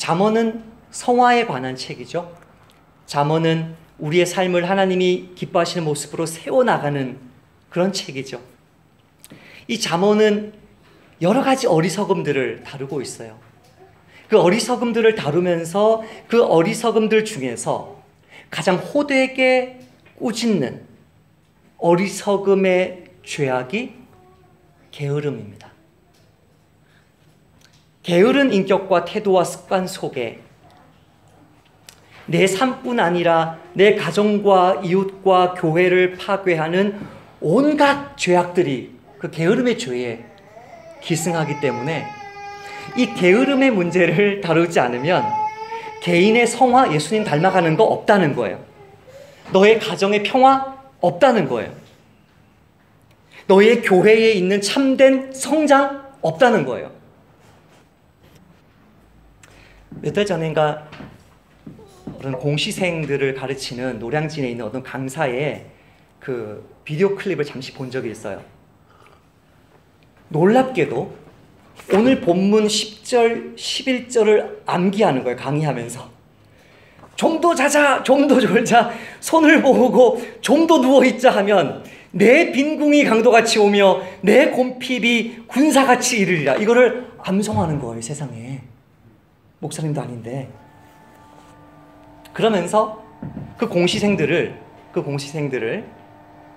잠언은 성화에 관한 책이죠. 잠언은 우리의 삶을 하나님이 기뻐하시는 모습으로 세워나가는 그런 책이죠. 이 잠언은 여러 가지 어리석음들을 다루고 있어요. 그 어리석음들을 다루면서 그 어리석음들 중에서 가장 호되게 꾸짖는 어리석음의 죄악이 게으름입니다. 게으른 인격과 태도와 습관 속에 내 삶뿐 아니라 내 가정과 이웃과 교회를 파괴하는 온갖 죄악들이 그 게으름의 죄에 기승하기 때문에 이 게으름의 문제를 다루지 않으면 개인의 성화, 예수님 닮아가는 거 없다는 거예요. 너의 가정의 평화 없다는 거예요. 너의 교회에 있는 참된 성장 없다는 거예요. 몇 달 전인가 어떤 공시생들을 가르치는 노량진에 있는 어떤 강사의 그 비디오 클립을 잠시 본 적이 있어요. 놀랍게도 오늘 본문 10절, 11절을 암기하는 거예요. 강의하면서. 좀 더 자자, 좀 더 졸자, 손을 모으고 좀 더 누워있자 하면 내 빈궁이 강도같이 오며 내 곰핍이 군사같이 이르리라. 이거를 암송하는 거예요. 세상에. 목사님도 아닌데. 그러면서 그 공시생들을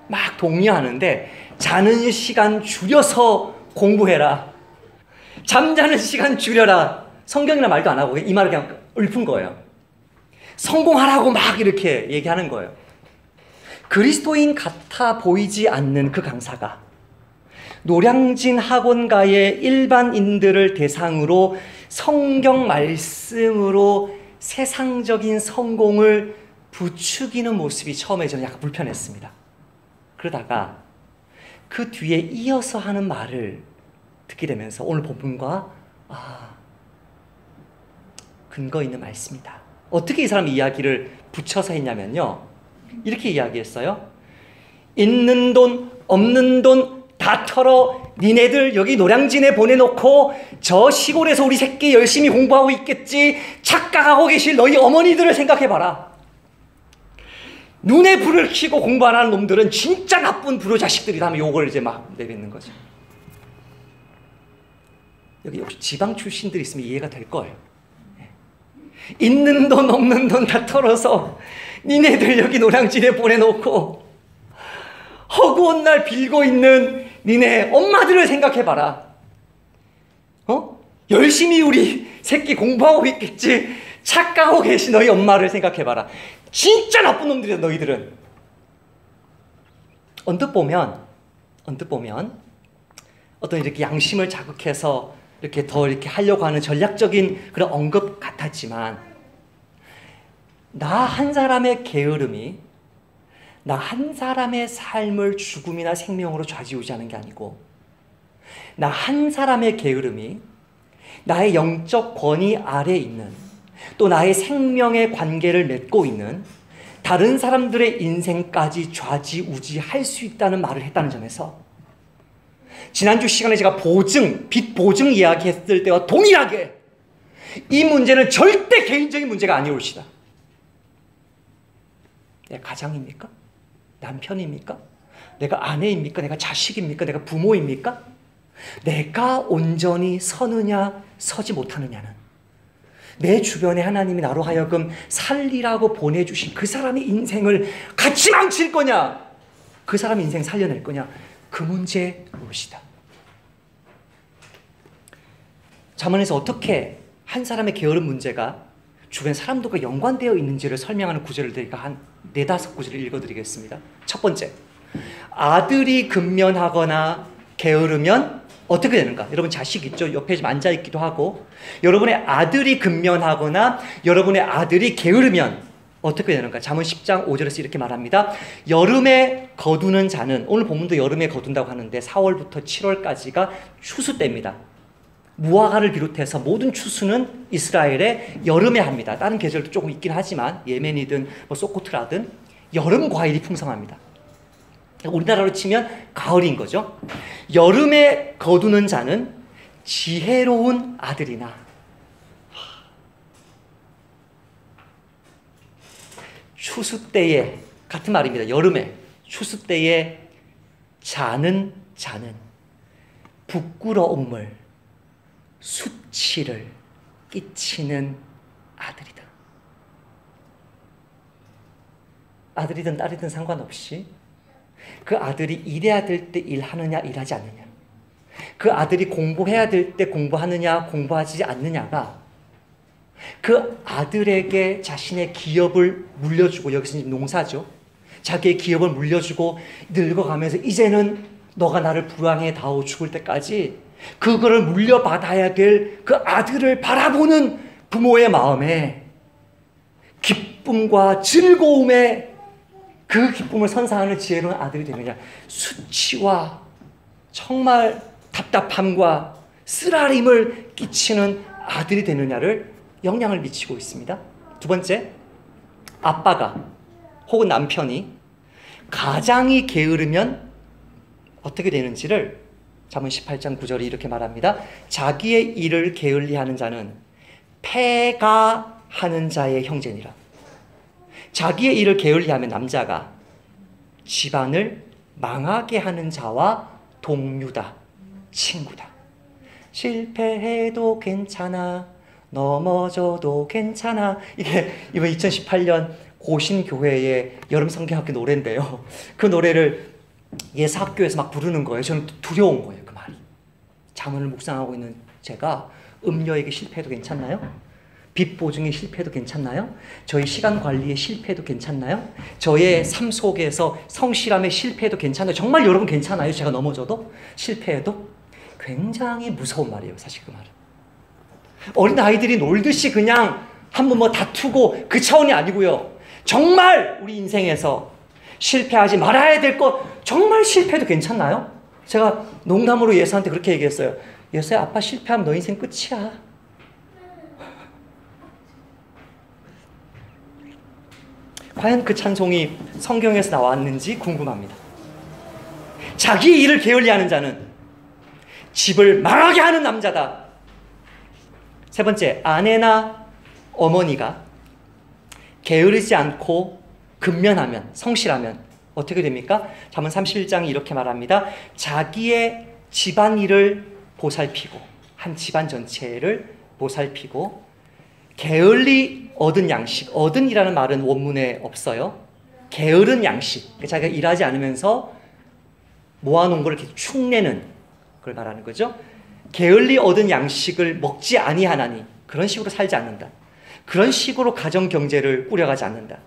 막 독려하는데 자는 시간 줄여서 공부해라. 잠자는 시간 줄여라. 성경이나 말도 안 하고 이 말을 그냥 읊은 거예요. 성공하라고 막 이렇게 얘기하는 거예요. 그리스도인 같아 보이지 않는 그 강사가 노량진 학원가의 일반인들을 대상으로 성경 말씀으로 세상적인 성공을 부추기는 모습이 처음에 저는 약간 불편했습니다. 그러다가 그 뒤에 이어서 하는 말을 듣게 되면서 오늘 본문과 근거 있는 말씀이다. 어떻게 이 사람이 이야기를 붙여서 했냐면요. 이렇게 이야기했어요. 있는 돈 없는 돈 다 털어 니네들 여기 노량진에 보내놓고 저 시골에서 우리 새끼 열심히 공부하고 있겠지 착각하고 계실 너희 어머니들을 생각해봐라. 눈에 불을 켜고 공부 안 하는 놈들은 진짜 나쁜 불효자식들이다 하면 욕을 이제 막 내뱉는 거죠. 여기 혹시 지방 출신들 있으면 이해가 될 거예요. 있는 돈 없는 돈 다 털어서 니네들 여기 노량진에 보내놓고 허구한 날 빌고 있는 니네 엄마들을 생각해봐라. 열심히 우리 새끼 공부하고 있겠지 착각하고 계신 너희 엄마를 생각해봐라. 진짜 나쁜 놈들이야 너희들은. 언뜻 보면 어떤 이렇게 양심을 자극해서 이렇게 더 이렇게 하려고 하는 전략적인 그런 언급 같았지만 나 한 사람의 게으름이 나 한 사람의 삶을 죽음이나 생명으로 좌지우지하는 게 아니고 나 한 사람의 게으름이 나의 영적 권위 아래에 있는 또 나의 생명의 관계를 맺고 있는 다른 사람들의 인생까지 좌지우지할 수 있다는 말을 했다는 점에서 지난주 시간에 제가 빚 보증 이야기했을 때와 동일하게 이 문제는 절대 개인적인 문제가 아니올시다. 내 가장입니까? 남편입니까? 내가 아내입니까? 내가 자식입니까? 내가 부모입니까? 내가 온전히 서느냐 서지 못하느냐는 내 주변에 하나님이 나로 하여금 살리라고 보내주신 그 사람의 인생을 같이 망칠 거냐 그 사람 인생 살려낼 거냐 그 문제에 무엇이다. 잠언에서 어떻게 한 사람의 게으른 문제가 주변 사람들과 연관되어 있는지를 설명하는 구절을 제가 한 4-5구절을 읽어드리겠습니다. 첫 번째, 아들이 근면하거나 게으르면 어떻게 되는가? 여러분 자식 있죠? 옆에 좀 앉아있기도 하고 여러분의 아들이 근면하거나 여러분의 아들이 게으르면 어떻게 되는가? 잠언 10장 5절에서 이렇게 말합니다. 여름에 거두는 자는 오늘 본문도 여름에 거둔다고 하는데 4월부터 7월까지가 추수 때입니다. 무화과를 비롯해서 모든 추수는 이스라엘에 여름에 합니다. 다른 계절도 조금 있긴 하지만 예멘이든 뭐 소코트라든 여름 과일이 풍성합니다. 우리나라로 치면 가을인 거죠. 여름에 거두는 자는 지혜로운 아들이나 추수 때에, 같은 말입니다. 여름에 추수 때에 자는 부끄러움을, 수치를 끼치는 아들이다. 아들이든 딸이든 상관없이 그 아들이 일해야 될 때 일하느냐 일하지 않느냐, 그 아들이 공부해야 될 때 공부하느냐 공부하지 않느냐가 그 아들에게 자신의 기업을 물려주고, 여기서 농사죠, 자기의 기업을 물려주고 늙어가면서 이제는 너가 나를 불황에 다오 죽을 때까지 그거를 물려받아야 될 그 아들을 바라보는 부모의 마음에 기쁨과 즐거움에 그 기쁨을 선사하는 지혜로운 아들이 되느냐, 수치와 정말 답답함과 쓰라림을 끼치는 아들이 되느냐를 영향을 미치고 있습니다. 두 번째, 아빠가 혹은 남편이 가장이 게으르면 어떻게 되는지를 잠언 18장 9절이 이렇게 말합니다. 자기의 일을 게을리하는 자는 패가 하는 자의 형제니라. 자기의 일을 게을리하면 남자가 집안을 망하게 하는 자와 동류다, 친구다. 실패해도 괜찮아, 넘어져도 괜찮아. 이게 이번 2018년 고신교회의 여름 성경학교 노래인데요. 그 노래를 예사학교에서 막 부르는 거예요. 저는 두려운 거예요, 그 말이. 잠언을 묵상하고 있는 제가 음녀에게 실패해도 괜찮나요? 빚 보증에 실패해도 괜찮나요? 저희 시간 관리에 실패해도 괜찮나요? 저의 삶 속에서 성실함에 실패해도 괜찮아요? 정말 여러분 괜찮아요? 제가 넘어져도? 실패해도? 굉장히 무서운 말이에요, 사실 그 말은. 어린아이들이 놀듯이 그냥 한번 뭐 다투고 그 차원이 아니고요. 정말 우리 인생에서 실패하지 말아야 될 것, 정말 실패해도 괜찮나요? 제가 농담으로 예수한테 그렇게 얘기했어요. 예수야, 아빠 실패하면 너 인생 끝이야. 과연 그 찬송이 성경에서 나왔는지 궁금합니다. 자기 일을 게을리하는 자는 집을 망하게 하는 남자다. 세 번째, 아내나 어머니가 게으르지 않고 근면하면, 성실하면 어떻게 됩니까? 잠언 31장이 이렇게 말합니다. 자기의 집안일을 보살피고, 한 집안 전체를 보살피고, 게을리 얻은 양식, 얻은이라는 말은 원문에 없어요. 게으른 양식, 자기가 일하지 않으면서 모아놓은 걸 이렇게 축내는 그걸 말하는 거죠. 게을리 얻은 양식을 먹지 아니하나니, 그런 식으로 살지 않는다. 그런 식으로 가정 경제를 꾸려가지 않는다.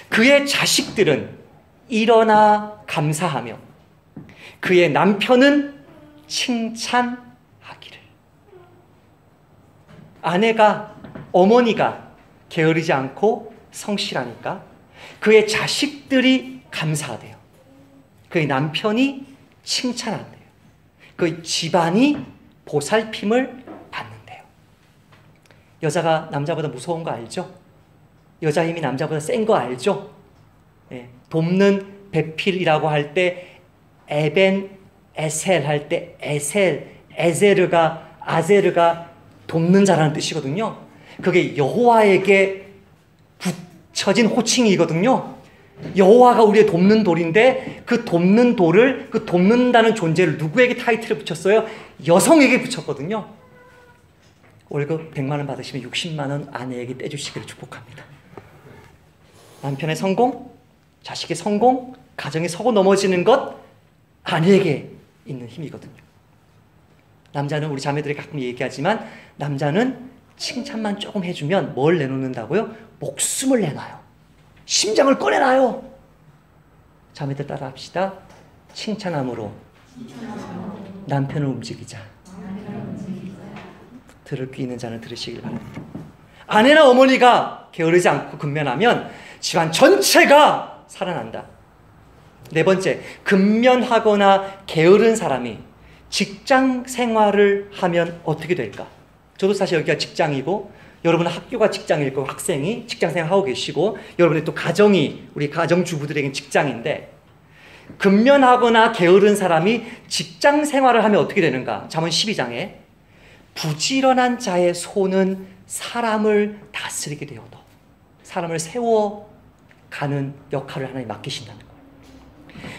그의 자식들은 일어나 감사하며 그의 남편은 칭찬하기를. 아내가, 어머니가 게으르지 않고 성실하니까 그의 자식들이 감사하대요. 그의 남편이 칭찬한대요. 그 집안이 보살핌을 받는데요. 여자가 남자보다 무서운 거 알죠? 여자 힘이 남자보다 센 거 알죠? 예, 돕는 배필이라고 할 때 에벤 에셀 할 때 에제르가 아제르가 돕는 자라는 뜻이거든요. 그게 여호와에게 붙여진 호칭이거든요. 여호와가 우리의 돕는 돌인데 그 돕는 돌을, 그 돕는다는 존재를 누구에게 타이틀을 붙였어요? 여성에게 붙였거든요. 월급 100만 원 받으시면 60만 원 아내에게 떼주시기를 축복합니다. 남편의 성공, 자식의 성공, 가정이 서고 넘어지는 것, 아내에게 있는 힘이거든요. 남자는, 우리 자매들이 가끔 얘기하지만, 남자는 칭찬만 조금 해주면 뭘 내놓는다고요? 목숨을 내놔요. 심장을 꺼내놔요. 자매들 따라 합시다. 칭찬함으로 남편을 움직이자. 들을 귀 있는 자는 들으시길 바랍니다. 아내나 어머니가 게으르지 않고 근면하면 집안 전체가 살아난다. 네 번째, 근면하거나 게으른 사람이 직장 생활을 하면 어떻게 될까? 저도 사실 여기가 직장이고, 여러분은 학교가 직장일 거고, 학생이 직장 생활하고 계시고, 여러분의 또 가정이, 우리 가정주부들에게는 직장인데, 근면하거나 게으른 사람이 직장 생활을 하면 어떻게 되는가? 잠언 12장에 부지런한 자의 손은 사람을 다스리게 되어도 사람을 세워가는 역할을 하나님 맡기신다는 거예요.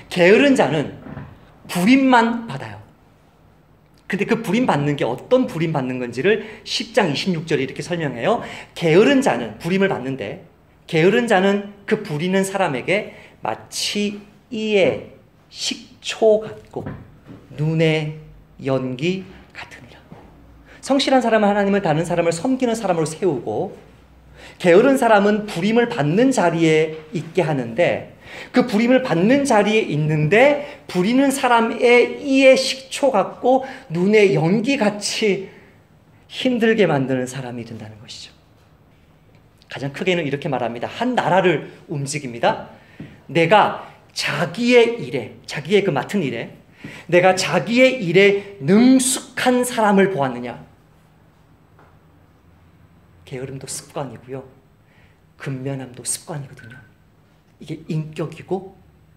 게으른 자는 불임만 받아요. 근데 그 불임 받는 게 어떤 불임 받는 건지를 10장 26절에 이렇게 설명해요. 게으른 자는 불임을 받는데, 게으른 자는 그 부리는 사람에게 마치 이에 식초 같고 눈의 연기 같으니라. 성실한 사람은 하나님을 다른 사람을 섬기는 사람으로 세우고, 게으른 사람은 부림을 받는 자리에 있게 하는데, 그 부림을 받는 자리에 있는데 부리는 사람의 이에 식초 같고 눈의 연기 같이 힘들게 만드는 사람이 된다는 것이죠. 가장 크게는 이렇게 말합니다. 한 나라를 움직입니다. 내가 자기의 일에, 자기의 그 맡은 일에, 내가 자기의 일에 능숙한 사람을 보았느냐. 게으름도 습관이고요, 근면함도 습관이거든요. 이게 인격이고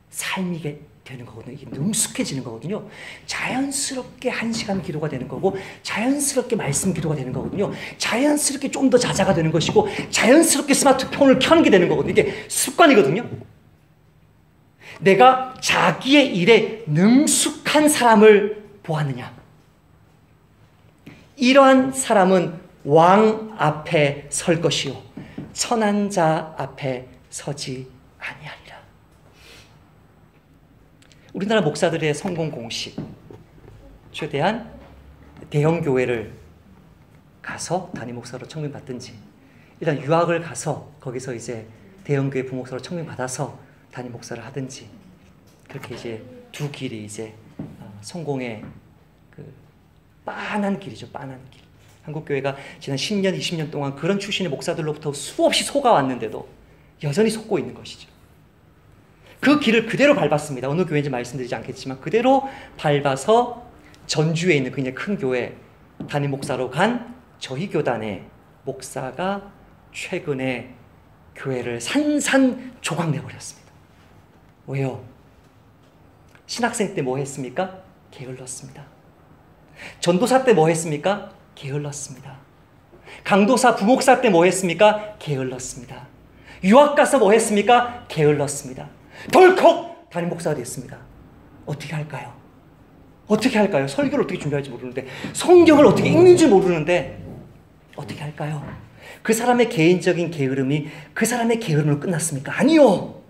삶이게 되는 거거든요. 이게 능숙해지는 거거든요. 자연스럽게 1시간 기도가 되는 거고, 자연스럽게 말씀 기도가 되는 거거든요. 자연스럽게 좀 더 자자가 되는 것이고, 자연스럽게 스마트폰을 켜는 게 되는 거거든요. 이게 습관이거든요. 내가 자기의 일에 능숙한 사람을 보았느냐. 이러한 사람은 왕 앞에 설 것이요 천한 자 앞에 서지 아니하리라. 우리나라 목사들의 성공 공식, 최대한 대형 교회를 가서 담임 목사로 청빙받든지, 일단 유학을 가서 거기서 이제 대형 교회 부목사로 청빙받아서 담임 목사를 하든지, 그렇게 이제 두 길이 이제 성공의 그 빤한 길이죠. 빤한 길. 한국 교회가 지난 10년, 20년 동안 그런 출신의 목사들로부터 수없이 속아왔는데도 여전히 속고 있는 것이죠. 그 길을 그대로 밟았습니다. 어느 교회인지 말씀드리지 않겠지만 그대로 밟아서 전주에 있는 굉장히 큰 교회 담임 목사로 간 저희 교단의 목사가 최근에 교회를 산산조각 내버렸습니다. 왜요? 신학생 때 뭐 했습니까? 게을렀습니다. 전도사 때 뭐 했습니까? 게을렀습니다. 강도사 부목사 때 뭐 했습니까? 게을렀습니다. 유학 가서 뭐 했습니까? 게을렀습니다. 덜컥 담임 목사가 됐습니다. 어떻게 할까요? 어떻게 할까요? 설교를 어떻게 준비할지 모르는데, 성경을 어떻게 읽는지 모르는데 어떻게 할까요? 그 사람의 개인적인 게으름이 그 사람의 게으름으로 끝났습니까? 아니요.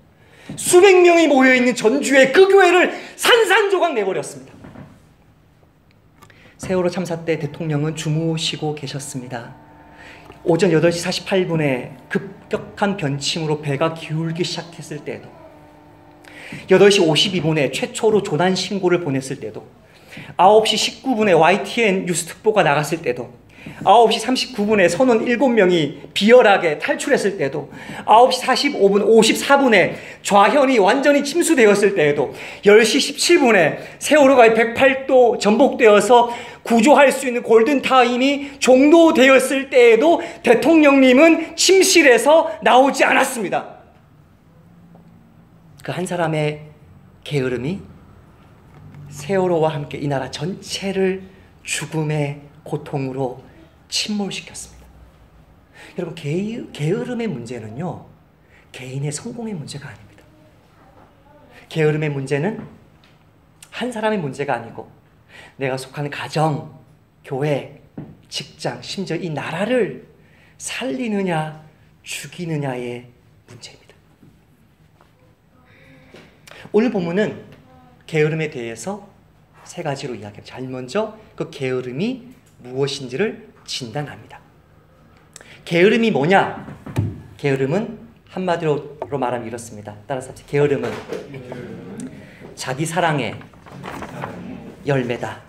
수백 명이 모여있는 전주의 그 교회를 산산조각 내버렸습니다. 세월호 참사 때 대통령은 주무시고 계셨습니다. 오전 8시 48분에 급격한 변침으로 배가 기울기 시작했을 때에도, 8시 52분에 최초로 조난 신고를 보냈을 때도, 9시 19분에 YTN 뉴스 특보가 나갔을 때도, 9시 39분에 선원 7명이 비열하게 탈출했을 때도, 9시 45분 54분에 좌현이 완전히 침수되었을 때에도, 10시 17분에 세월호가 108도 전복되어서 구조할 수 있는 골든타임이 종료되었을 때에도 대통령님은 침실에서 나오지 않았습니다. 그 한 사람의 게으름이 세월호와 함께 이 나라 전체를 죽음의 고통으로 침몰시켰습니다. 여러분, 게으름의 문제는요, 개인의 성공의 문제가 아닙니다. 게으름의 문제는 한 사람의 문제가 아니고 내가 속한 가정, 교회, 직장, 심지어 이 나라를 살리느냐 죽이느냐의 문제입니다. 오늘 본문은 게으름에 대해서 세 가지로 이야기합니다. 제일 먼저 그 게으름이 무엇인지를 진단합니다. 게으름이 뭐냐? 게으름은 한마디로 말하면 이렇습니다. 따라서 합시다. 게으름은 자기 사랑의 열매다.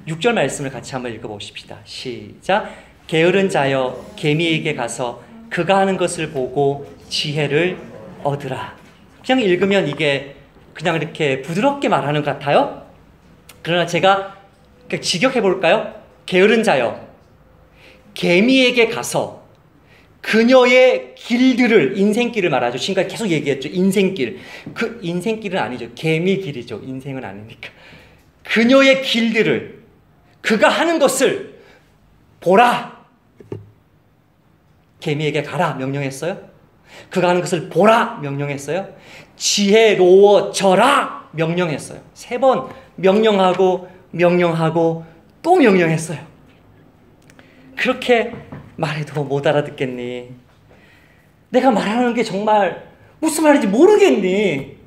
6절 말씀을 같이 한번 읽어보십시다. 시작. 게으른 자여 개미에게 가서 그가 하는 것을 보고 지혜를 얻으라. 그냥 읽으면 이게 그냥 이렇게 부드럽게 말하는 것 같아요. 그러나 제가 직역해 볼까요? 게으른 자여 개미에게 가서 그녀의 길들을, 인생길을 말하죠. 지금까지 계속 얘기했죠. 인생길. 그 인생길은 아니죠. 개미 길이죠. 인생은 아니니까. 그녀의 길들을, 그가 하는 것을 보라. 개미에게 가라 명령했어요? 그가 하는 것을 보라 명령했어요. 지혜로워져라 명령했어요. 3번 명령하고 명령하고 또 명령했어요. 그렇게 말해도 못 알아듣겠니? 내가 말하는 게 정말 무슨 말인지 모르겠니?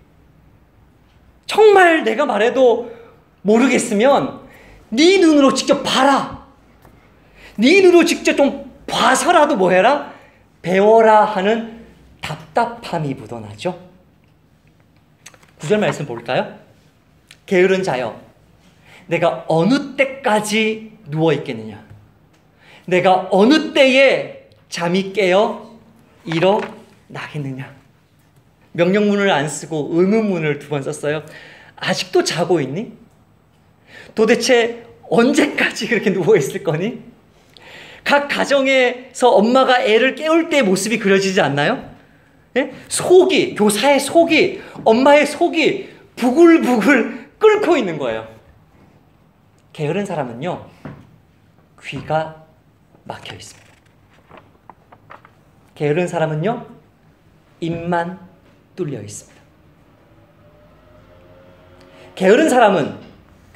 정말 내가 말해도 모르겠으면 네 눈으로 직접 봐라. 네 눈으로 직접 좀 봐서라도 뭐 해라? 배워라 하는 답답함이 묻어나죠. 9절 말씀 볼까요? 게으른 자여, 내가 어느 때까지 누워있겠느냐? 내가 어느 때에 잠이 깨어 일어나겠느냐? 명령문을 안 쓰고 의문문을 2번 썼어요. 아직도 자고 있니? 도대체 언제까지 그렇게 누워있을 거니? 각 가정에서 엄마가 애를 깨울 때의 모습이 그려지지 않나요? 예? 속이, 교사의 속이, 엄마의 속이 부글부글 끓고 있는 거예요. 게으른 사람은요, 귀가 막혀 있습니다. 게으른 사람은요, 입만 뚫려 있습니다. 게으른 사람은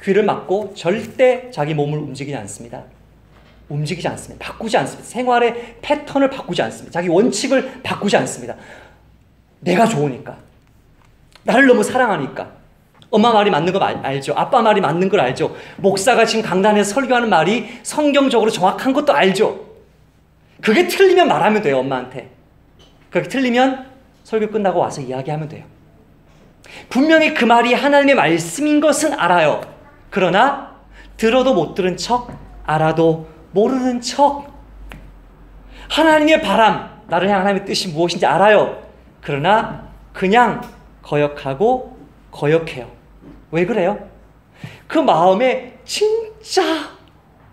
귀를 막고 절대 자기 몸을 움직이지 않습니다. 움직이지 않습니다. 바꾸지 않습니다. 생활의 패턴을 바꾸지 않습니다. 자기 원칙을 바꾸지 않습니다. 내가 좋으니까. 나를 너무 사랑하니까. 엄마 말이 맞는 거 알죠. 아빠 말이 맞는 걸 알죠. 목사가 지금 강단에서 설교하는 말이 성경적으로 정확한 것도 알죠. 그게 틀리면 말하면 돼요, 엄마한테. 그렇게 틀리면 설교 끝나고 와서 이야기하면 돼요. 분명히 그 말이 하나님의 말씀인 것은 알아요. 그러나 들어도 못 들은 척, 알아도 모르는 척. 하나님의 바람, 나를 향한 하나님의 뜻이 무엇인지 알아요. 그러나 그냥 거역하고 거역해요. 왜 그래요? 그 마음에 진짜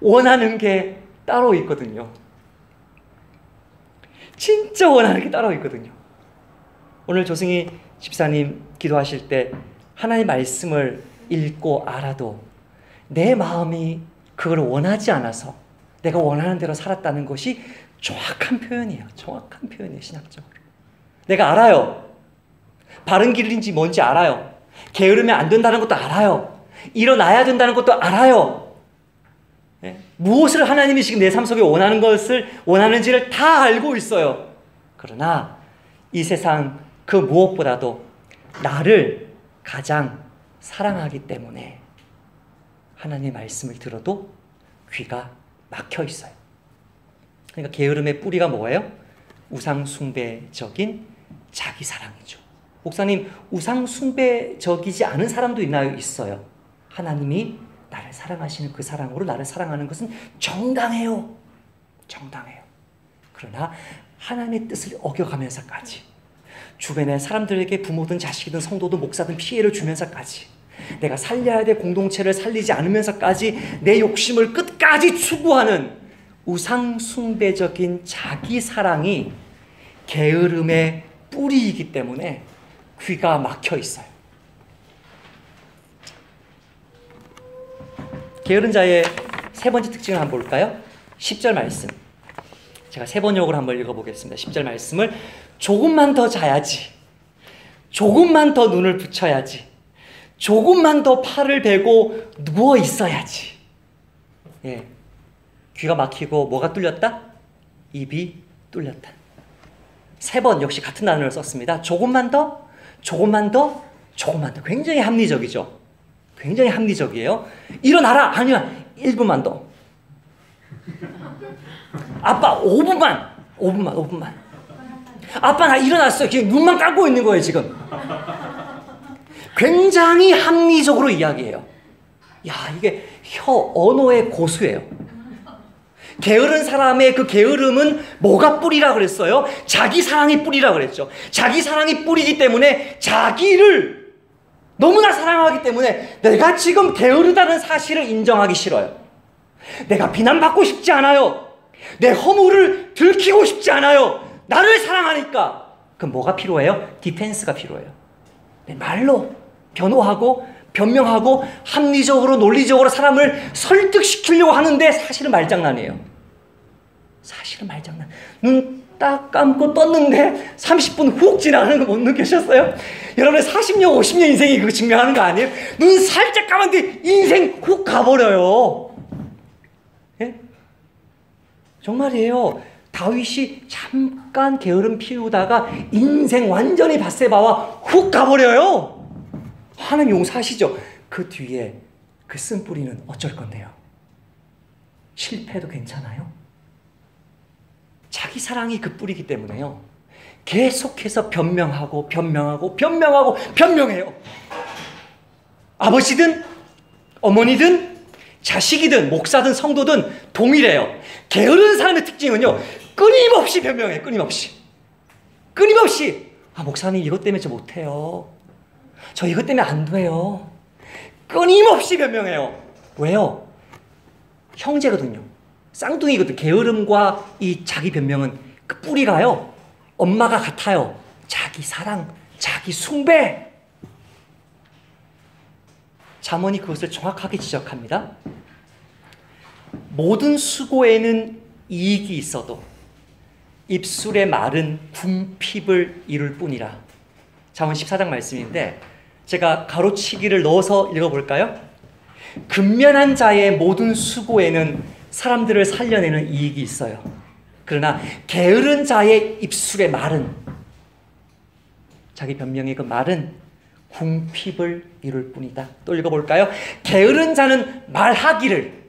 원하는 게 따로 있거든요. 진짜 원하는 게 따로 있거든요. 오늘 조승희 집사님 기도하실 때 하나님의 말씀을 읽고 알아도 내 마음이 그걸 원하지 않아서 내가 원하는 대로 살았다는 것이 정확한 표현이에요. 정확한 표현이에요, 신학적으로. 내가 알아요. 바른 길인지 뭔지 알아요. 게으르면 안 된다는 것도 알아요. 일어나야 된다는 것도 알아요. 네? 무엇을 하나님이 지금 내 삶 속에 원하는지를 다 알고 있어요. 그러나 이 세상 그 무엇보다도 나를 가장 사랑하기 때문에 하나님의 말씀을 들어도 귀가 막혀 있어요. 그러니까 게으름의 뿌리가 뭐예요? 우상숭배적인 자기사랑이죠. 목사님, 우상숭배적이지 않은 사람도 있나요? 있어요. 하나님이 나를 사랑하시는 그 사랑으로 나를 사랑하는 것은 정당해요. 정당해요. 그러나 하나님의 뜻을 어겨가면서까지 주변의 사람들에게 부모든 자식이든 성도든 목사든 피해를 주면서까지 내가 살려야 될 공동체를 살리지 않으면서까지 내 욕심을 끝까지 추구하는 우상숭배적인 자기사랑이 게으름의 뿌리이기 때문에 귀가 막혀 있어요. 게으른 자의 3번째 특징을 한번 볼까요? 10절 말씀. 제가 3번역으로 한번 읽어보겠습니다. 10절 말씀을 조금만 더 자야지. 조금만 더 눈을 붙여야지. 조금만 더 팔을 베고 누워 있어야지. 예. 귀가 막히고 뭐가 뚫렸다? 입이 뚫렸다. 3번 역시 같은 단어를 썼습니다. 조금만 더, 조금만 더, 조금만 더. 굉장히 합리적이죠. 굉장히 합리적이에요. 일어나라. 아니야. 1분만 더. 아빠 5분만. 아빠 나 일어났어요. 지금 눈만 감고 있는 거예요 지금. 굉장히 합리적으로 이야기해요. 야, 이게 언어의 고수예요. 게으른 사람의 그 게으름은 뭐가 뿌리라 그랬어요? 자기 사랑이 뿌리라 그랬죠. 자기 사랑이 뿌리기 때문에 자기를 너무나 사랑하기 때문에 내가 지금 게으르다는 사실을 인정하기 싫어요. 내가 비난받고 싶지 않아요. 내 허물을 들키고 싶지 않아요. 나를 사랑하니까. 그럼 뭐가 필요해요? 디펜스가 필요해요. 내 말로 변호하고 변명하고 합리적으로 논리적으로 사람을 설득시키려고 하는데 사실은 말장난이에요. 사실은 말장난. 눈 딱 감고 떴는데 30분 훅 지나가는 거 못 느끼셨어요? 여러분의 40년, 50년 인생이 그거 증명하는 거 아니에요? 눈 살짝 감았는데 인생 훅 가버려요. 예? 정말이에요. 다윗이 잠깐 게으름 피우다가 인생 완전히 밧세바와 훅 가버려요. 하나님 용서하시죠. 그 뒤에 그 쓴뿌리는 어쩔 건데요? 실패도 괜찮아요? 자기 사랑이 그 뿌리기 때문에요. 계속해서 변명하고 변명해요. 아버지든 어머니든 자식이든 목사든 성도든 동일해요. 게으른 사람의 특징은요, 끊임없이 변명해요. 끊임없이. 아, 목사님 이것 때문에 저 못해요. 저 이것 때문에 안 돼요. 끊임없이 변명해요. 왜요? 형제거든요. 쌍둥이거든. 게으름과 이 자기 변명은 그 뿌리가요, 엄마가 같아요. 자기 사랑, 자기 숭배. 잠언이 그것을 정확하게 지적합니다. 모든 수고에는 이익이 있어도 입술의 말은 궁핍을 이룰 뿐이라. 잠언 14장 말씀인데 제가 가로치기를 넣어서 읽어볼까요? 근면한 자의 모든 수고에는 사람들을 살려내는 이익이 있어요. 그러나 게으른 자의 입술의 말은, 자기 변명의 그 말은 궁핍을 이룰 뿐이다. 또 읽어볼까요? 게으른 자는 말하기를,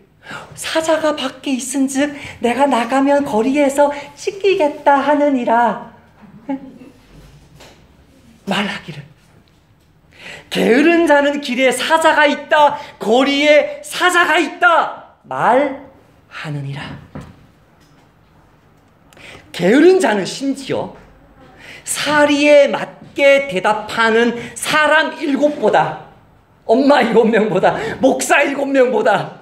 사자가 밖에 있은즉 내가 나가면 거리에서 찢기겠다 하느니라. 말하기를. 게으른 자는 길에 사자가 있다, 거리에 사자가 있다 말하느니라. 게으른 자는 심지어 사리에 맞게 대답하는 사람 7보다, 엄마 7명보다, 목사 7명보다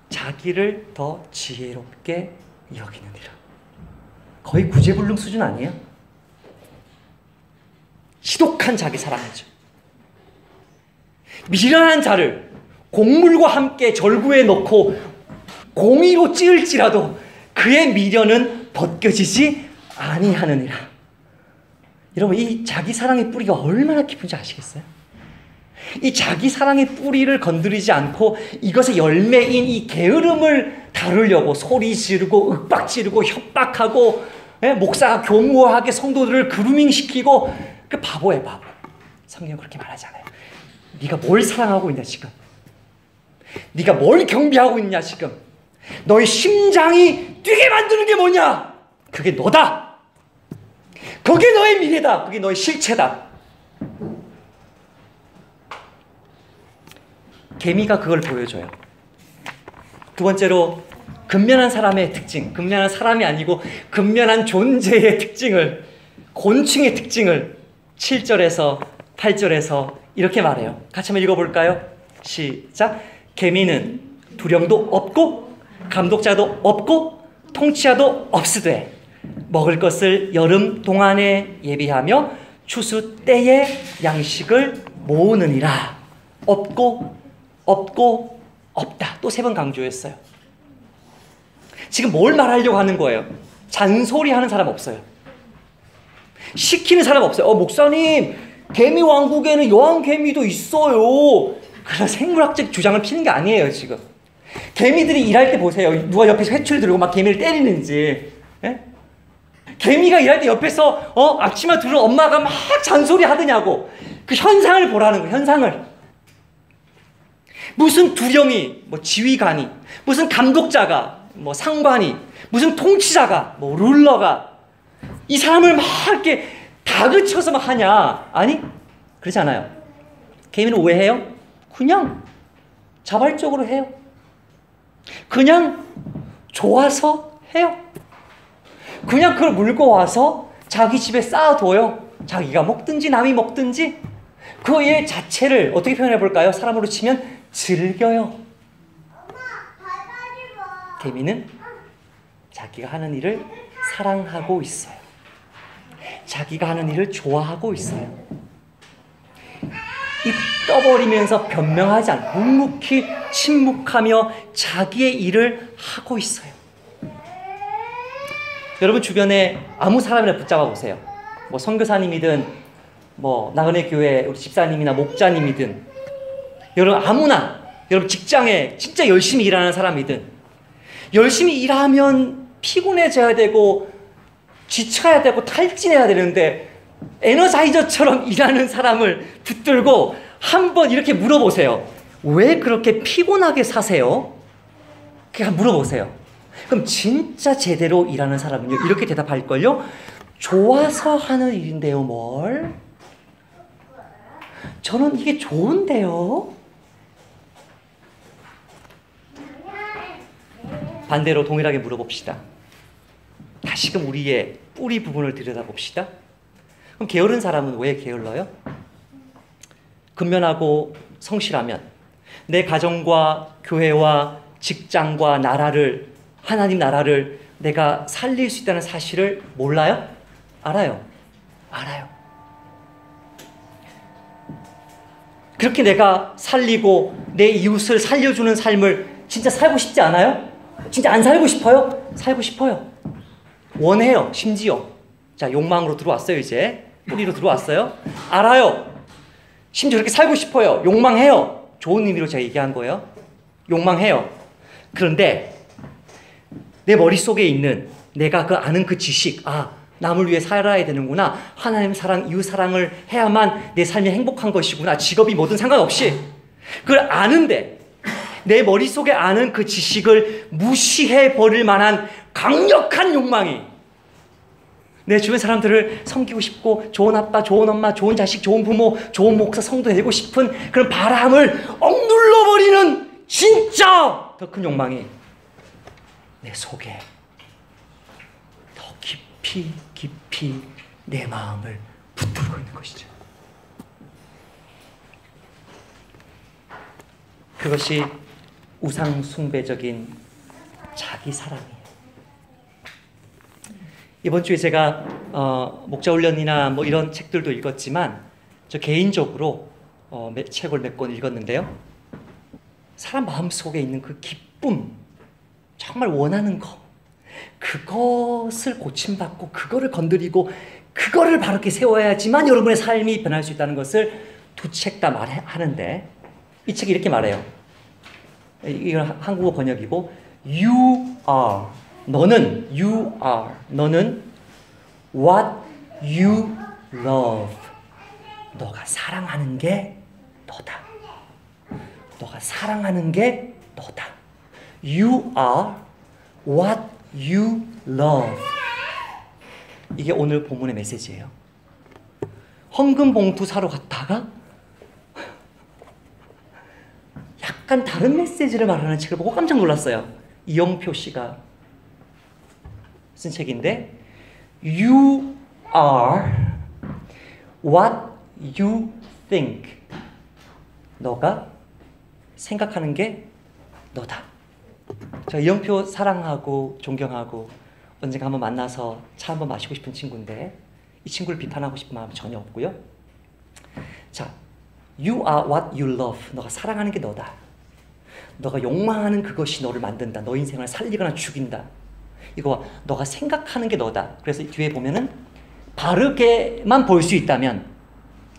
자기를 더 지혜롭게 여기느니라. 거의 구제불능 수준 아니에요? 지독한 자기 사랑이죠. 미련한 자를 곡물과 함께 절구에 넣고 공의로 찌을지라도 그의 미련은 벗겨지지 아니하느니라. 여러분, 이 자기 사랑의 뿌리가 얼마나 깊은지 아시겠어요? 이 자기 사랑의 뿌리를 건드리지 않고 이것의 열매인 이 게으름을 다루려고 소리 지르고 윽박 지르고 협박하고, 목사가 교묘하게 성도들을 그루밍시키고, 그 바보예요, 바보. 성경 그렇게 말하잖아요. 네가 뭘 사랑하고 있냐 지금? 네가 뭘 경배하고 있냐 지금? 너의 심장이 뛰게 만드는 게 뭐냐? 그게 너다. 그게 너의 미래다. 그게 너의 실체다. 개미가 그걸 보여줘요. 두 번째로, 근면한 사람의 특징, 근면한 사람이 아니고 근면한 존재의 특징을, 곤충의 특징을 7절에서 8절에서 이렇게 말해요. 같이 한번 읽어볼까요? 시작. 개미는 두령도 없고 감독자도 없고 통치자도 없으되 먹을 것을 여름 동안에 예비하며 추수 때에 양식을 모으느니라. 없고 없고 없다. 또 3번 강조했어요. 지금 뭘 말하려고 하는 거예요? 잔소리하는 사람 없어요. 시키는 사람 없어요. 목사님, 개미 왕국에는 여왕개미도 있어요. 그런 생물학적 주장을 피는 게 아니에요. 지금 개미들이 일할 때 보세요. 누가 옆에서 회초리 들고 막 개미를 때리는지. 예? 개미가 일할 때 옆에서 앞치마 두른 엄마가 막 잔소리 하더냐고. 그 현상을 보라는 거예요. 현상을. 무슨 두령이, 지휘관이, 무슨 감독자가, 상관이, 무슨 통치자가, 룰러가 이 사람을 막 이렇게 다그쳐서 막 하냐? 아니, 그렇지 않아요. 개미는 왜 해요? 그냥 자발적으로 해요. 그냥 좋아서 해요. 그냥 그걸 물고 와서 자기 집에 쌓아둬요. 자기가 먹든지 남이 먹든지. 그 일 자체를 어떻게 표현해 볼까요? 사람으로 치면 즐겨요. 개미는 자기가 하는 일을 사랑하고 있어요. 자기가 하는 일을 좋아하고 있어요. 입 떠버리면서 변명하지 않고 묵묵히 침묵하며 자기의 일을 하고 있어요. 여러분 주변에 아무 사람이나 붙잡아 보세요. 뭐 선교사님이든 뭐 나그네 교회 우리 집사님이나 목자님이든 여러분 아무나 여러분 직장에 진짜 열심히 일하는 사람이든 열심히 일하면 피곤해져야 되고 지쳐야 되고 탈진해야 되는데 에너자이저처럼 일하는 사람을 붙들고 한번 이렇게 물어보세요. 왜 그렇게 피곤하게 사세요? 그냥 물어보세요. 그럼 진짜 제대로 일하는 사람은요 이렇게 대답할걸요. 좋아서 하는 일인데요. 뭘? 저는 이게 좋은데요. 반대로 동일하게 물어봅시다. 다시금 우리의 뿌리 부분을 들여다봅시다. 그럼 게으른 사람은 왜 게을러요? 근면하고 성실하면 내 가정과 교회와 직장과 나라를 하나님 나라를 내가 살릴 수 있다는 사실을 몰라요? 알아요. 알아요. 그렇게 내가 살리고 내 이웃을 살려주는 삶을 진짜 살고 싶지 않아요? 진짜 안 살고 싶어요? 살고 싶어요. 원해요. 심지어. 자, 욕망으로 들어왔어요. 이제 뿌리로 들어왔어요. 알아요. 심지어 그렇게 살고 싶어요. 욕망해요. 좋은 의미로 제가 얘기한 거예요. 욕망해요. 그런데 내 머릿속에 있는 내가 아는 그 지식, 남을 위해 살아야 되는구나. 하나님 사랑, 이웃 사랑을 해야만 내 삶이 행복한 것이구나. 직업이 뭐든 상관없이 그걸 아는데 내 머릿속에 아는 그 지식을 무시해 버릴 만한 강력한 욕망이 내 주변 사람들을 섬기고 싶고 좋은 아빠, 좋은 엄마, 좋은 자식, 좋은 부모, 좋은 목사, 성도 되고 싶은 그런 바람을 억눌러버리는 진짜 더 큰 욕망이 내 속에 더 깊이 깊이 내 마음을 붙들고 있는 것이죠. 그것이 우상 숭배적인 자기 사랑이에요. 이번 주에 제가 목자 훈련이나 뭐 이런 책들도 읽었지만 저 개인적으로 책을 몇 권 읽었는데요. 사람 마음속에 있는 그 기쁨, 정말 원하는 거, 그것을 고침받고 그거를 건드리고 그거를 바르게 세워야지만 여러분의 삶이 변할 수 있다는 것을 두 책 다 말하는데 이 책이 이렇게 말해요. 이건 한국어 번역이고 You are, 너는 You are, 너는 what you love, 너가 사랑하는 게 너다. 너가 사랑하는 게 너다. You are what you love. 이게 오늘 본문의 메시지예요. 헌금 봉투 사러 갔다가 약간 다른 메시지를 말하는 책을 보고 깜짝 놀랐어요. 이영표 씨가 쓴 책인데 You are what you think. 너가 생각하는 게 너다. 저 이영표 사랑하고 존경하고 언젠가 한번 만나서 차 한번 마시고 싶은 친구인데 이 친구를 비판하고 싶은 마음은 전혀 없고요. 자, You are what you love. 너가 사랑하는 게 너다. 너가 욕망하는 그것이 너를 만든다. 너 인생을 살리거나 죽인다. 이거 너가 생각하는 게 너다. 그래서 뒤에 보면은 바르게만 볼 수 있다면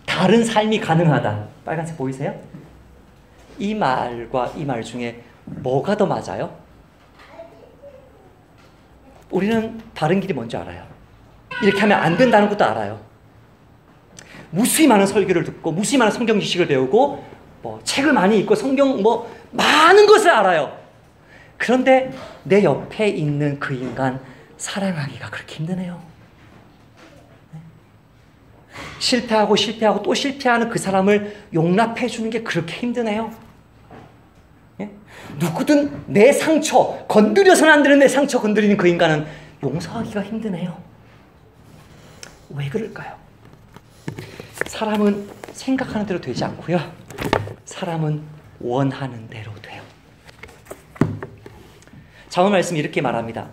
다른 삶이 가능하다. 빨간색 보이세요? 이 말과 이 말 중에 뭐가 더 맞아요? 우리는 다른 길이 뭔지 알아요. 이렇게 하면 안 된다는 것도 알아요. 무수히 많은 설교를 듣고 무수히 많은 성경 지식을 배우고 뭐 책을 많이 읽고 성경 뭐 많은 것을 알아요. 그런데 내 옆에 있는 그 인간 사랑하기가 그렇게 힘드네요. 실패하고 실패하고 또 실패하는 그 사람을 용납해 주는 게 그렇게 힘드네요. 누구든 내 상처, 건드려서는 안 되는 내 상처 건드리는 그 인간은 용서하기가 힘드네요. 왜 그럴까요? 사람은 생각하는 대로 되지 않고요. 사람은 원하는 대로 돼요. 자언 말씀이 이렇게 말합니다.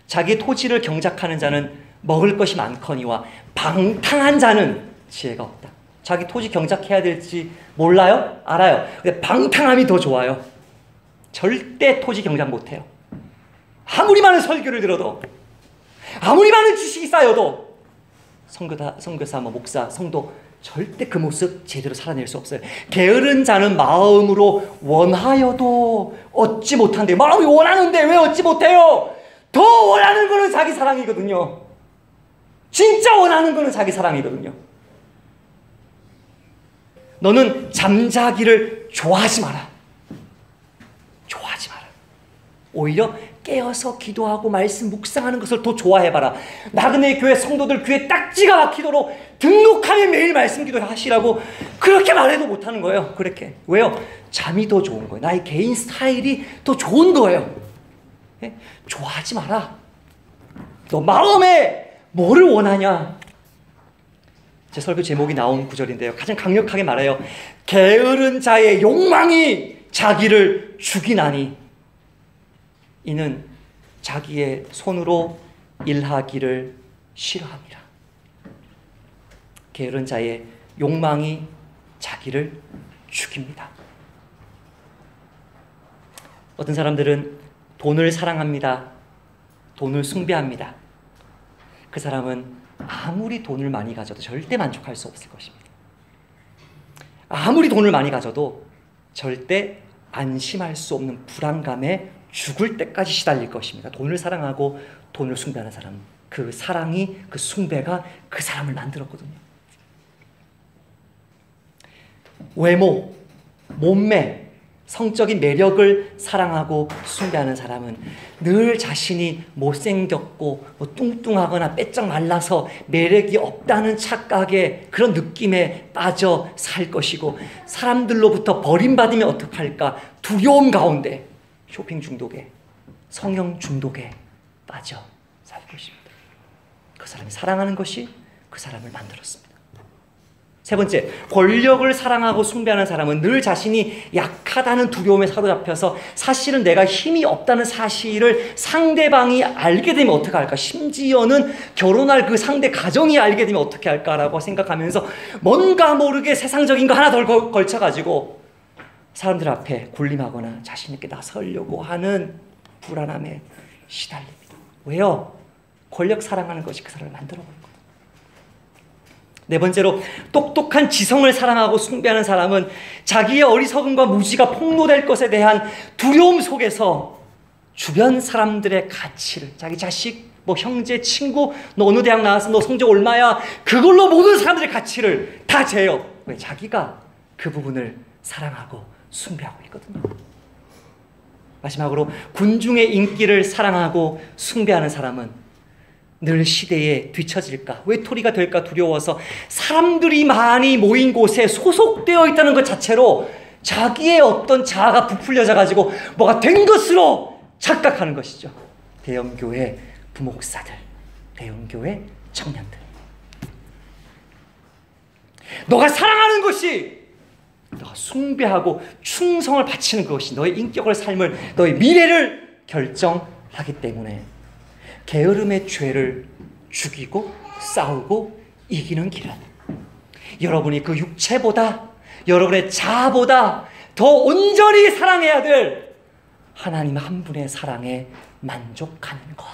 자기 토지를 경작하는 자는 먹을 것이 많거니와 방탕한 자는 지혜가 없다. 자기 토지 경작해야 될지 몰라요? 알아요. 근데 방탕함이 더 좋아요. 절대 토지 경작 못해요. 아무리 많은 설교를 들어도 아무리 많은 지식이 쌓여도 선교사, 목사, 성도 절대 그 모습 제대로 살아낼 수 없어요. 게으른 자는 마음으로 원하여도 얻지 못한대요. 마음이 원하는데 왜 얻지 못해요? 더 원하는 거는 자기 사랑이거든요. 진짜 원하는 거는 자기 사랑이거든요. 너는 잠자기를 좋아하지 마라. 좋아하지 마라. 오히려 깨어서 기도하고 말씀 묵상하는 것을 더 좋아해봐라. 나그네 교회 성도들 귀에 딱지가 박히도록 등록하면 매일 말씀 기도하시라고 그렇게 말해도 못하는 거예요. 그렇게. 왜요? 잠이 더 좋은 거예요. 나의 개인 스타일이 더 좋은 거예요. 예? 좋아하지 마라. 너 마음에 뭐를 원하냐? 제 설교 제목이 나온 구절인데요. 가장 강력하게 말해요. 게으른 자의 욕망이 자기를 죽이나니 이는 자기의 손으로 일하기를 싫어합니다. 게으른 자의 욕망이 자기를 죽입니다. 어떤 사람들은 돈을 사랑합니다. 돈을 숭배합니다. 그 사람은 아무리 돈을 많이 가져도 절대 만족할 수 없을 것입니다. 아무리 돈을 많이 가져도 절대 안심할 수 없는 불안감에 죽을 때까지 시달릴 것입니다. 돈을 사랑하고 돈을 숭배하는 사람, 그 사랑이, 그 숭배가 그 사람을 만들었거든요. 외모, 몸매, 성적인 매력을 사랑하고 숭배하는 사람은 늘 자신이 못생겼고 뚱뚱하거나 빼쩍 말라서 매력이 없다는 착각에 그런 느낌에 빠져 살 것이고, 사람들로부터 버림받으면 어떡할까 두려움 가운데 쇼핑 중독에, 성형 중독에 빠져 살 것입니다. 그 사람이 사랑하는 것이 그 사람을 만들었습니다. 세 번째, 권력을 사랑하고 숭배하는 사람은 늘 자신이 약하다는 두려움에 사로잡혀서 사실은 내가 힘이 없다는 사실을 상대방이 알게 되면 어떻게 할까? 심지어는 결혼할 그 상대 가정이 알게 되면 어떻게 할까라고 생각하면서 뭔가 모르게 세상적인 거 하나 더 걸쳐가지고 사람들 앞에 군림하거나 자신 있게 나서려고 하는 불안함에 시달립니다. 왜요? 권력 사랑하는 것이 그 사람을 만들어버린 거예요. 네 번째로, 똑똑한 지성을 사랑하고 숭배하는 사람은 자기의 어리석음과 무지가 폭로될 것에 대한 두려움 속에서 주변 사람들의 가치를, 자기 자식, 형제, 친구, 너 어느 대학 나와서 너 성적 얼마야, 그걸로 모든 사람들의 가치를 다 재요. 왜? 자기가 그 부분을 사랑하고 숭배하고 있거든요. 마지막으로, 군중의 인기를 사랑하고 숭배하는 사람은 늘 시대에 뒤처질까, 외톨이가 될까 두려워서 사람들이 많이 모인 곳에 소속되어 있다는 것 자체로 자기의 어떤 자아가 부풀려져 가지고 뭐가 된 것으로 착각하는 것이죠. 대형교회 부목사들, 대형교회 청년들. 너가 사랑하는 것이, 너가 숭배하고 충성을 바치는 것이 너의 인격을, 삶을, 너의 미래를 결정하기 때문에 게으름의 죄를 죽이고 싸우고 이기는 길은 여러분이 그 육체보다, 여러분의 자아보다 더 온전히 사랑해야 될 하나님 한 분의 사랑에 만족하는 것,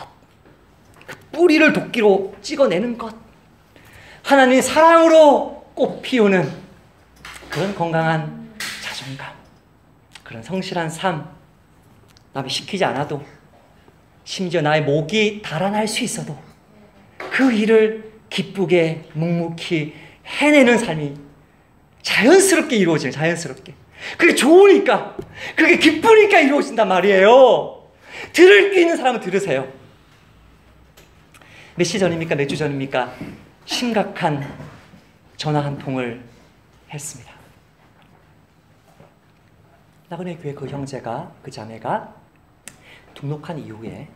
그 뿌리를 도끼로 찍어내는 것, 하나님의 사랑으로 꽃피우는 그런 건강한 자존감, 그런 성실한 삶, 남이 시키지 않아도, 심지어 나의 목이 달아날 수 있어도 그 일을 기쁘게 묵묵히 해내는 삶이 자연스럽게 이루어져요. 자연스럽게. 그게 좋으니까, 그게 기쁘니까 이루어진단 말이에요. 들을 게 있는 사람은 들으세요. 몇 시 전입니까? 몇 주 전입니까? 심각한 전화 한 통을 했습니다. 나그네 교회 그 형제가, 그 자매가 등록한 이후에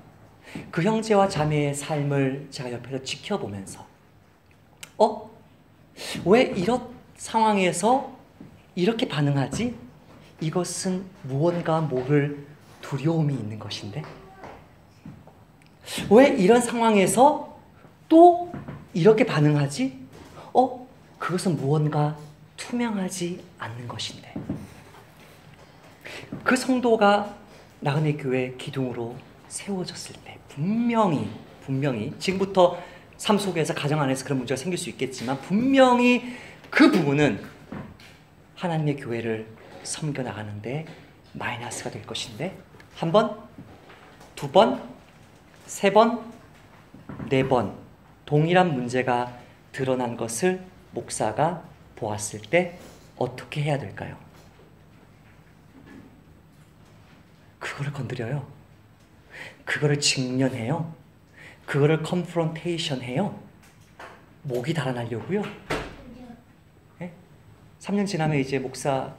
그 형제와 자매의 삶을 제가 옆에서 지켜보면서 왜 이런 상황에서 이렇게 반응하지? 이것은 무언가 모를 두려움이 있는 것인데, 왜 이런 상황에서 또 이렇게 반응하지? 그것은 무언가 투명하지 않는 것인데. 그 성도가 나그네 교회 기둥으로 세워졌을 때 분명히 분명히 지금부터 삶 속에서 가정 안에서 그런 문제가 생길 수 있겠지만 분명히 그 부분은 하나님의 교회를 섬겨나가는데 마이너스가 될 것인데 한 번, 두 번, 세 번, 네 번 동일한 문제가 드러난 것을 목사가 보았을 때 어떻게 해야 될까요? 그거를 건드려요. 그거를 직면해요. 그거를 컨프론테이션 해요. 목이 달아나려고요. 네? 3년 지나면 이제 목사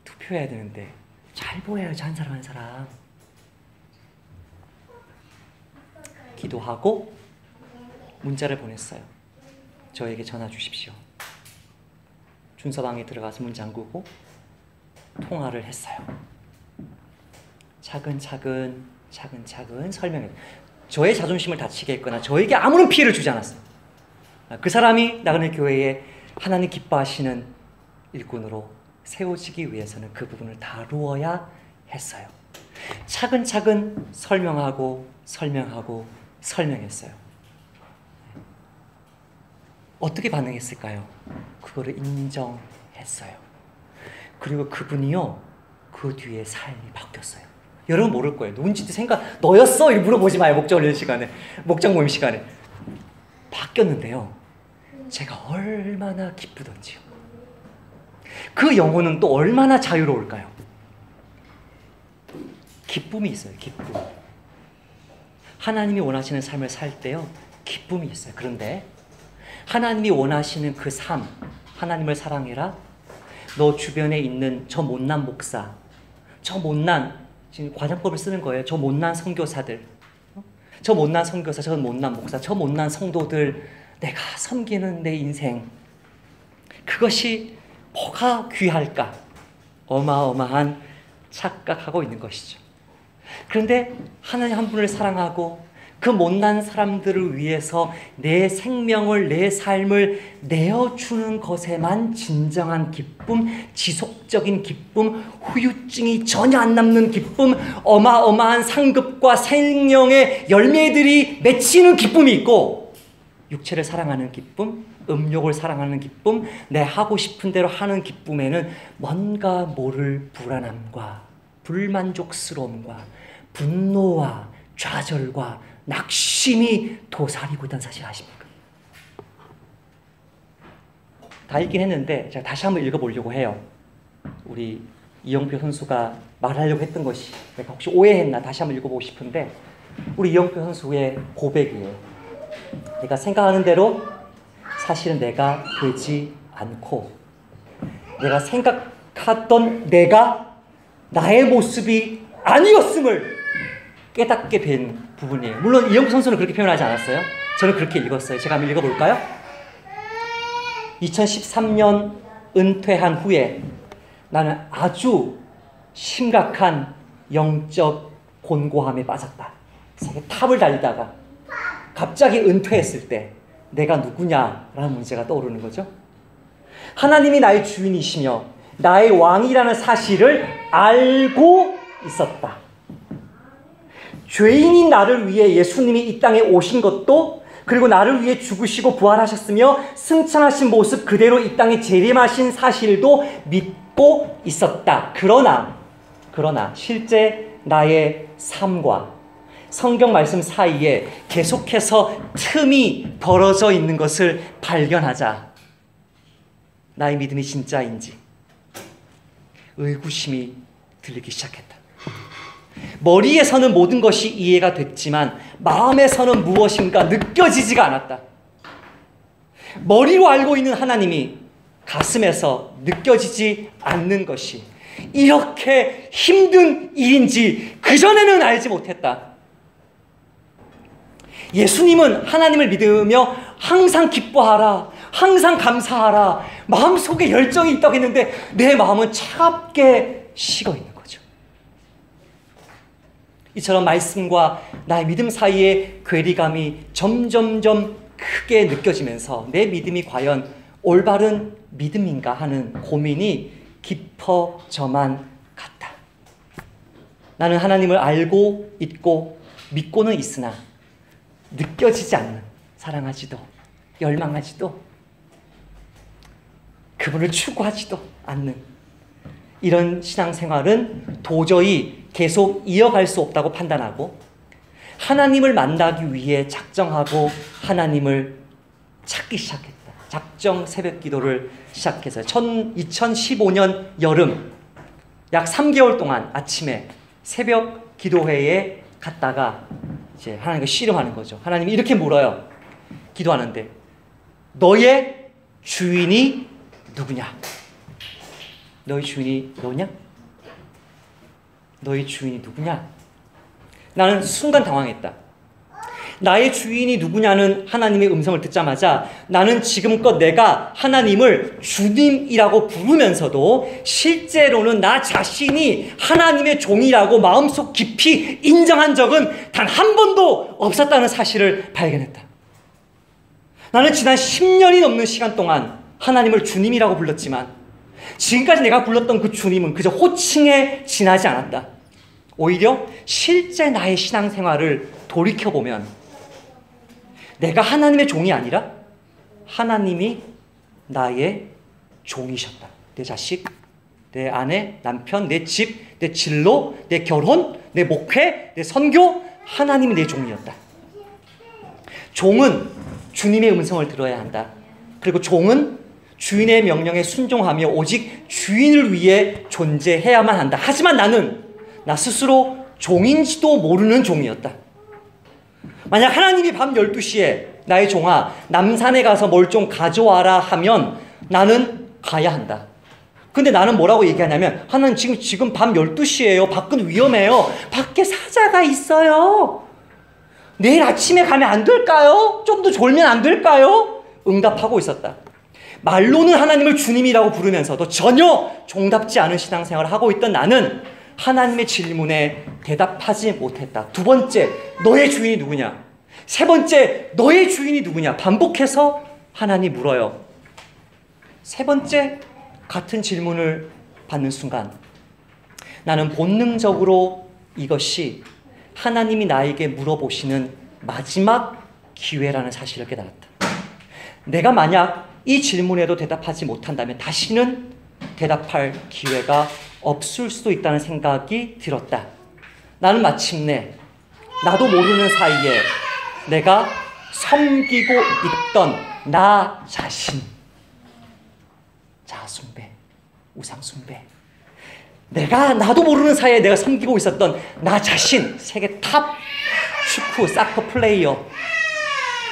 투표해야 되는데 잘 보여야죠. 한 사람 한 사람. 기도하고 문자를 보냈어요. 저에게 전화 주십시오. 준서방에 들어가서 문 잠그고 통화를 했어요. 차근차근 설명해요. 저의 자존심을 다치게 했거나 저에게 아무런 피해를 주지 않았어요. 그 사람이 나그네 교회에 하나님 기뻐하시는 일꾼으로 세워지기 위해서는 그 부분을 다루어야 했어요. 차근차근 설명했어요. 어떻게 반응했을까요? 그거를 인정했어요. 그리고 그분이요, 그 뒤에 삶이 바뀌었어요. 여러분 모를 거예요. 누군지도 너였어? 이렇게 물어보지 마요. 목장 모임 시간에. 바뀌었는데요. 제가 얼마나 기쁘던지요. 그 영혼은 또 얼마나 자유로울까요? 기쁨이 있어요. 기쁨. 하나님이 원하시는 삶을 살 때요, 기쁨이 있어요. 그런데 하나님이 원하시는 그 삶, 하나님을 사랑해라. 너 주변에 있는 저 못난 목사, 저 못난, 지금 과장법을 쓰는 거예요. 저 못난 선교사들, 저 못난 선교사, 저 못난 목사, 저 못난 성도들, 내가 섬기는 내 인생, 그것이 뭐가 귀할까? 어마어마한 착각하고 있는 것이죠. 그런데 하나님 한 분을 사랑하고 그 못난 사람들을 위해서 내 생명을, 내 삶을 내어주는 것에만 진정한 기쁨, 지속적인 기쁨, 후유증이 전혀 안 남는 기쁨, 어마어마한 상급과 생명의 열매들이 맺히는 기쁨이 있고, 육체를 사랑하는 기쁨, 음욕을 사랑하는 기쁨, 내 하고 싶은 대로 하는 기쁨에는 뭔가 모를 불안함과 불만족스러움과 분노와 좌절과 낙심이 도사리고 있다는 사실 아십니까? 다 읽긴 했는데 제가 다시 한번 읽어보려고 해요. 우리 이영표 선수가 말하려고 했던 것이 내가 혹시 오해했나 다시 한번 읽어보고 싶은데, 우리 이영표 선수의 고백이에요. 내가 생각하는 대로 사실은 내가 되지 않고, 내가 생각했던 내가 나의 모습이 아니었음을 깨닫게 된 부분이에요. 물론 이영표 선수는 그렇게 표현하지 않았어요. 저는 그렇게 읽었어요. 제가 한번 읽어볼까요? 2013년 은퇴한 후에 나는 아주 심각한 영적 곤고함에 빠졌다. 세계 탑을 달리다가 갑자기 은퇴했을 때 내가 누구냐라는 문제가 떠오르는 거죠. 하나님이 나의 주인이시며 나의 왕이라는 사실을 알고 있었다. 죄인인 나를 위해 예수님이 이 땅에 오신 것도, 그리고 나를 위해 죽으시고 부활하셨으며 승천하신 모습 그대로 이 땅에 재림하신 사실도 믿고 있었다. 그러나 실제 나의 삶과 성경 말씀 사이에 계속해서 틈이 벌어져 있는 것을 발견하자 나의 믿음이 진짜인지 의구심이 들리기 시작했다. 머리에서는 모든 것이 이해가 됐지만 마음에서는 무엇인가 느껴지지가 않았다. 머리로 알고 있는 하나님이 가슴에서 느껴지지 않는 것이 이렇게 힘든 일인지 그전에는 알지 못했다. 예수님은 하나님을 믿으며 항상 기뻐하라, 항상 감사하라, 마음속에 열정이 있다고 했는데 내 마음은 차갑게 식어 있는 거죠. 이처럼 말씀과 나의 믿음 사이의 괴리감이 점점점 크게 느껴지면서 내 믿음이 과연 올바른 믿음인가 하는 고민이 깊어져만 갔다. 나는 하나님을 알고 있고 믿고는 있으나 느껴지지 않는, 사랑하지도 열망하지도 그분을 추구하지도 않는 이런 신앙생활은 도저히 계속 이어갈 수 없다고 판단하고 하나님을 만나기 위해 작정하고 하나님을 찾기 시작했다. 작정 새벽 기도를 시작해서 2015년 여름 약 3개월 동안 아침에 새벽 기도회에 갔다가 이제 하나님과 씨름하는 거죠. 하나님이 이렇게 물어요. 기도하는데 너의 주인이 누구냐? 너희 주인이 너냐? 너희 주인이 누구냐? 나는 순간 당황했다. 나의 주인이 누구냐는 하나님의 음성을 듣자마자 나는 지금껏 내가 하나님을 주님이라고 부르면서도 실제로는 나 자신이 하나님의 종이라고 마음속 깊이 인정한 적은 단 한 번도 없었다는 사실을 발견했다. 나는 지난 10년이 넘는 시간 동안 하나님을 주님이라고 불렀지만 지금까지 내가 불렀던 그 주님은 그저 호칭에 지나지 않았다. 오히려 실제 나의 신앙생활을 돌이켜보면 내가 하나님의 종이 아니라 하나님이 나의 종이셨다. 내 자식, 내 아내, 남편, 내 집, 내 진로, 내 결혼, 내 목회, 내 선교, 하나님이 내 종이었다. 종은 주님의 음성을 들어야 한다. 그리고 종은 주인의 명령에 순종하며 오직 주인을 위해 존재해야만 한다. 하지만 나는 나 스스로 종인지도 모르는 종이었다. 만약 하나님이 밤 12시에 나의 종아 남산에 가서 뭘 좀 가져와라 하면 나는 가야 한다. 근데 나는 뭐라고 얘기하냐면 하나님 지금 밤 12시예요. 밖은 위험해요. 밖에 사자가 있어요. 내일 아침에 가면 안 될까요? 좀 더 졸면 안 될까요? 응답하고 있었다. 말로는 하나님을 주님이라고 부르면서도 전혀 종답지 않은 신앙생활을 하고 있던 나는 하나님의 질문에 대답하지 못했다. 두 번째, 너의 주인이 누구냐? 세 번째, 너의 주인이 누구냐? 반복해서 하나님 물어요. 세 번째 같은 질문을 받는 순간 나는 본능적으로 이것이 하나님이 나에게 물어보시는 마지막 기회라는 사실을 깨달았다. 내가 만약 이 질문에도 대답하지 못한다면 다시는 대답할 기회가 없을 수도 있다는 생각이 들었다. 나는 마침내 나도 모르는 사이에 내가 섬기고 있던 나 자신, 자아숭배, 우상숭배, 나도 모르는 사이에 내가 섬기고 있었던 나 자신, 세계 탑 축구 사커 플레이어,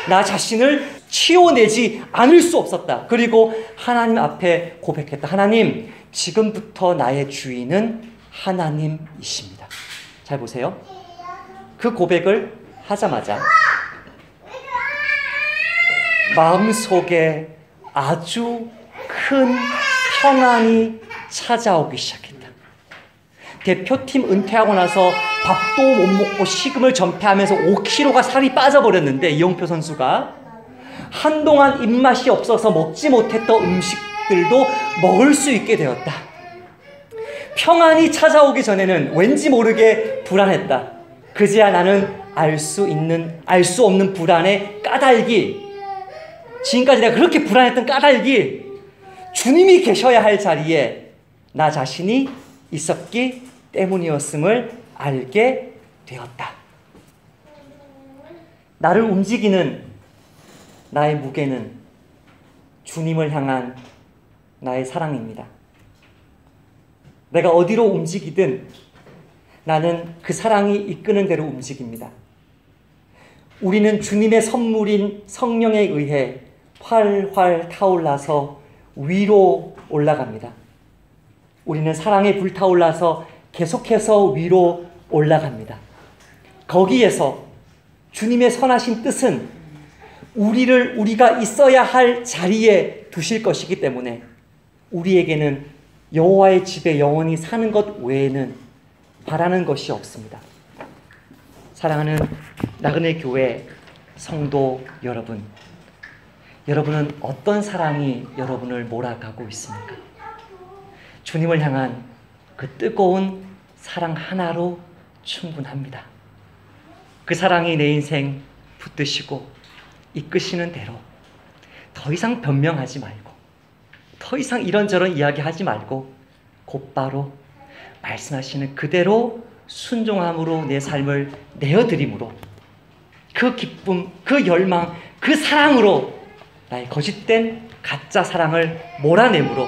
나 자신을 치워내지 않을 수 없었다. 그리고 하나님 앞에 고백했다. 하나님, 지금부터 나의 주인은 하나님이십니다. 잘 보세요. 그 고백을 하자마자 마음속에 아주 큰 평안이 찾아오기 시작했다. 대표팀 은퇴하고 나서 밥도 못 먹고 식음을 전폐하면서 5kg가 살이 빠져버렸는데 이용표 선수가 한동안 입맛이 없어서 먹지 못했던 음식들도 먹을 수 있게 되었다. 평안이 찾아오기 전에는 왠지 모르게 불안했다. 그제야 나는 알 수 없는 불안의 까닭이, 지금까지 내가 그렇게 불안했던 까닭이 주님이 계셔야 할 자리에 나 자신이 있었기 때문이었음을 알게 되었다. 나를 움직이는 나의 무게는 주님을 향한 나의 사랑입니다. 내가 어디로 움직이든 나는 그 사랑이 이끄는 대로 움직입니다. 우리는 주님의 선물인 성령에 의해 활활 타올라서 위로 올라갑니다. 우리는 사랑에 불타올라서 계속해서 위로 올라갑니다. 거기에서 주님의 선하신 뜻은 우리가 있어야 할 자리에 두실 것이기 때문에 우리에게는 여호와의 집에 영원히 사는 것 외에는 바라는 것이 없습니다. 사랑하는 나그네 교회 성도 여러분, 여러분은 어떤 사랑이 여러분을 몰아가고 있습니까? 주님을 향한 그 뜨거운 사랑 하나로 충분합니다. 그 사랑이 내 인생 붙드시고 이끄시는 대로 더 이상 변명하지 말고 더 이상 이런저런 이야기하지 말고 곧바로 말씀하시는 그대로 순종함으로 내 삶을 내어드림으로 그 기쁨, 그 열망, 그 사랑으로 나의 거짓된 가짜 사랑을 몰아내므로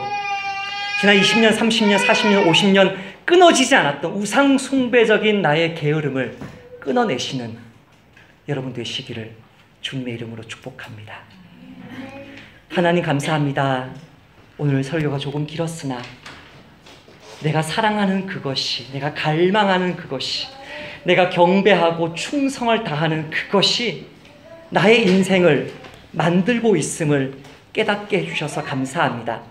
지난 20년, 30년, 40년, 50년 끊어지지 않았던 우상 숭배적인 나의 게으름을 끊어내시는 여러분 되시기를 주님의 이름으로 축복합니다. 하나님 감사합니다. 오늘 설교가 조금 길었으나 내가 사랑하는 그것이, 내가 갈망하는 그것이, 내가 경배하고 충성을 다하는 그것이 나의 인생을 만들고 있음을 깨닫게 해주셔서 감사합니다.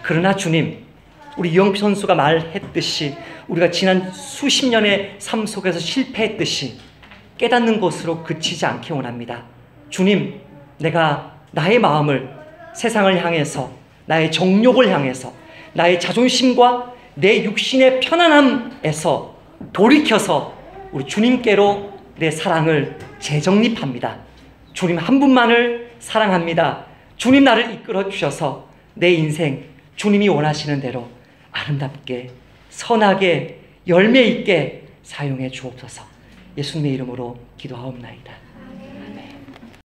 그러나 주님, 우리 이영표 선수가 말했듯이 우리가 지난 수십 년의 삶 속에서 실패했듯이 깨닫는 것으로 그치지 않게 원합니다. 주님, 내가 나의 마음을 세상을 향해서, 나의 정욕을 향해서, 나의 자존심과 내 육신의 편안함에서 돌이켜서 우리 주님께로 내 사랑을 재정립합니다. 주님 한 분만을 사랑합니다. 주님 나를 이끌어 주셔서 내 인생 주님이 원하시는 대로 아름답게, 선하게, 열매 있게 사용해 주옵소서. 예수님의 이름으로 기도하옵나이다.